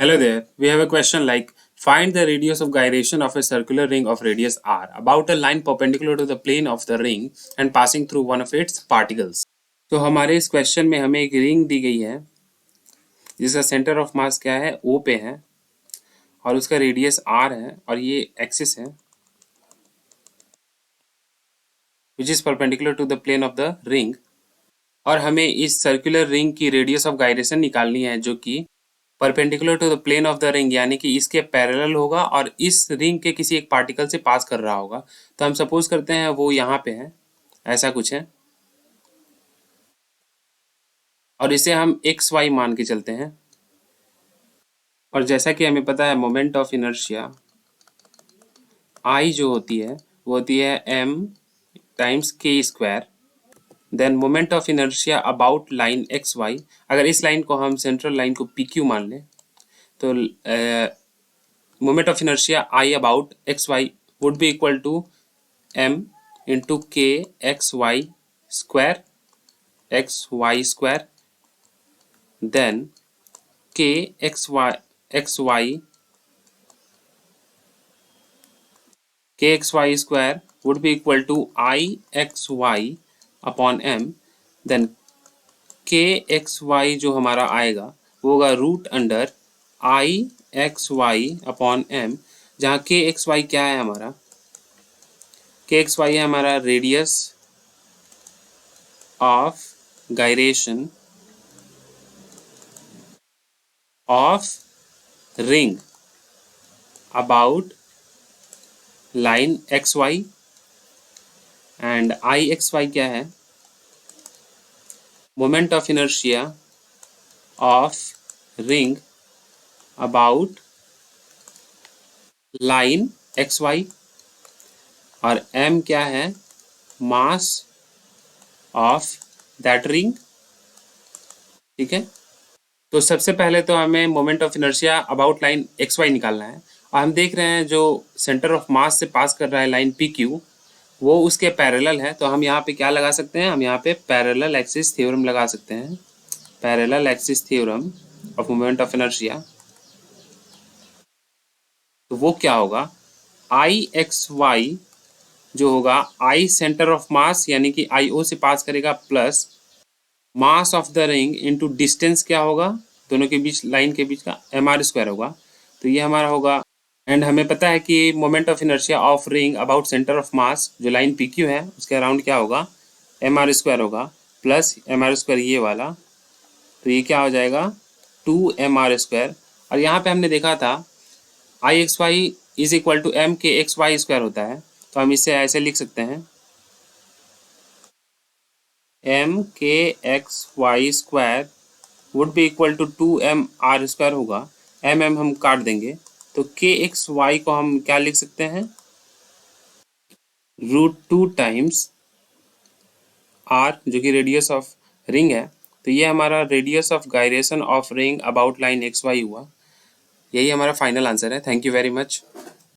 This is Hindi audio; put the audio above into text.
Hello there. We have a question like find the radius of gyration of a circular ring of radius r about a line perpendicular to the plane of the ring and passing through one of its particles. तो हमारे इस क्वेश्चन में हमें एक रिंग दी गई है जिसका सेंटर ऑफ मास क्या है O पे है और उसका रेडियस r है और ये एक्सिस है which is perpendicular to the plane of the ring और हमें इस सर्कुलर रिंग की रेडियस ऑफ गायरेशन निकालनी है जो कि perpendicular to the plane of the ring यानी कि इसके पैरेलल होगा और इस रिंग के किसी एक पार्टिकल से पास कर रहा होगा। तो हम सपोज करते हैं वो यहाँ पे है, ऐसा कुछ है और इसे हम एक्स वाई मान के चलते हैं। और जैसा कि हमें पता है मोमेंट ऑफ इनर्शिया आई जो होती है वो होती है m times k square. Then moment of inertia about line x y, अगर इस लाइन को हम सेंट्रल लाइन को पी क्यू मान लें तो moment of inertia I about xy would be equal to m into k xy square then k xy square would be equal to I xy upon m then k xy जो हमारा आएगा वो होगा root under I x y upon m, जहाँ के एक्स वाई क्या है हमारा, के एक्स वाई है हमारा radius of gyration of ring about line x y and I x y क्या है moment of inertia of ring about line x y और m क्या है मास ऑफ दैट रिंग। ठीक है, तो सबसे पहले तो हमें moment of inertia about line x y निकालना है और हम देख रहे हैं जो सेंटर ऑफ मास से पास कर रहा है लाइन पी क्यू वो उसके पैरेलल है। तो हम यहाँ पे क्या लगा सकते हैं, हम यहाँ पे पैरेलल एक्सिस थ्योरम लगा सकते हैं, parallel axis theorem of moment of inertia. तो वो क्या होगा आई एक्स वाई जो होगा आई सेंटर ऑफ मास यानी कि आई ओ से पास करेगा plus mass of the ring into distance क्या होगा दोनों के बीच लाइन के बीच का एम आर स्क्वायर होगा। तो ये हमारा होगा एंड हमें पता है कि moment of inertia of ring about centre of mass जो लाइन पी क्यू है उसके अराउंड क्या होगा एम आर स्क्वायर होगा प्लस एम आर स्क्वायर ये वाला, तो ये क्या हो जाएगा 2mr²। और यहाँ पे हमने देखा था I x y is equal to M के एक्स वाई स्क्वायर होता है, तो हम इसे ऐसे लिख सकते हैं एम के x y square would be equal to 2mr² होगा, एम हम काट देंगे तो के एक्स वाई को हम क्या लिख सकते हैं √2 टाइम्स आर जो कि रेडियस ऑफ रिंग है। तो ये हमारा radius of gyration of ring about line x y हुआ। यही हमारा फाइनल आंसर है। Thank you very much.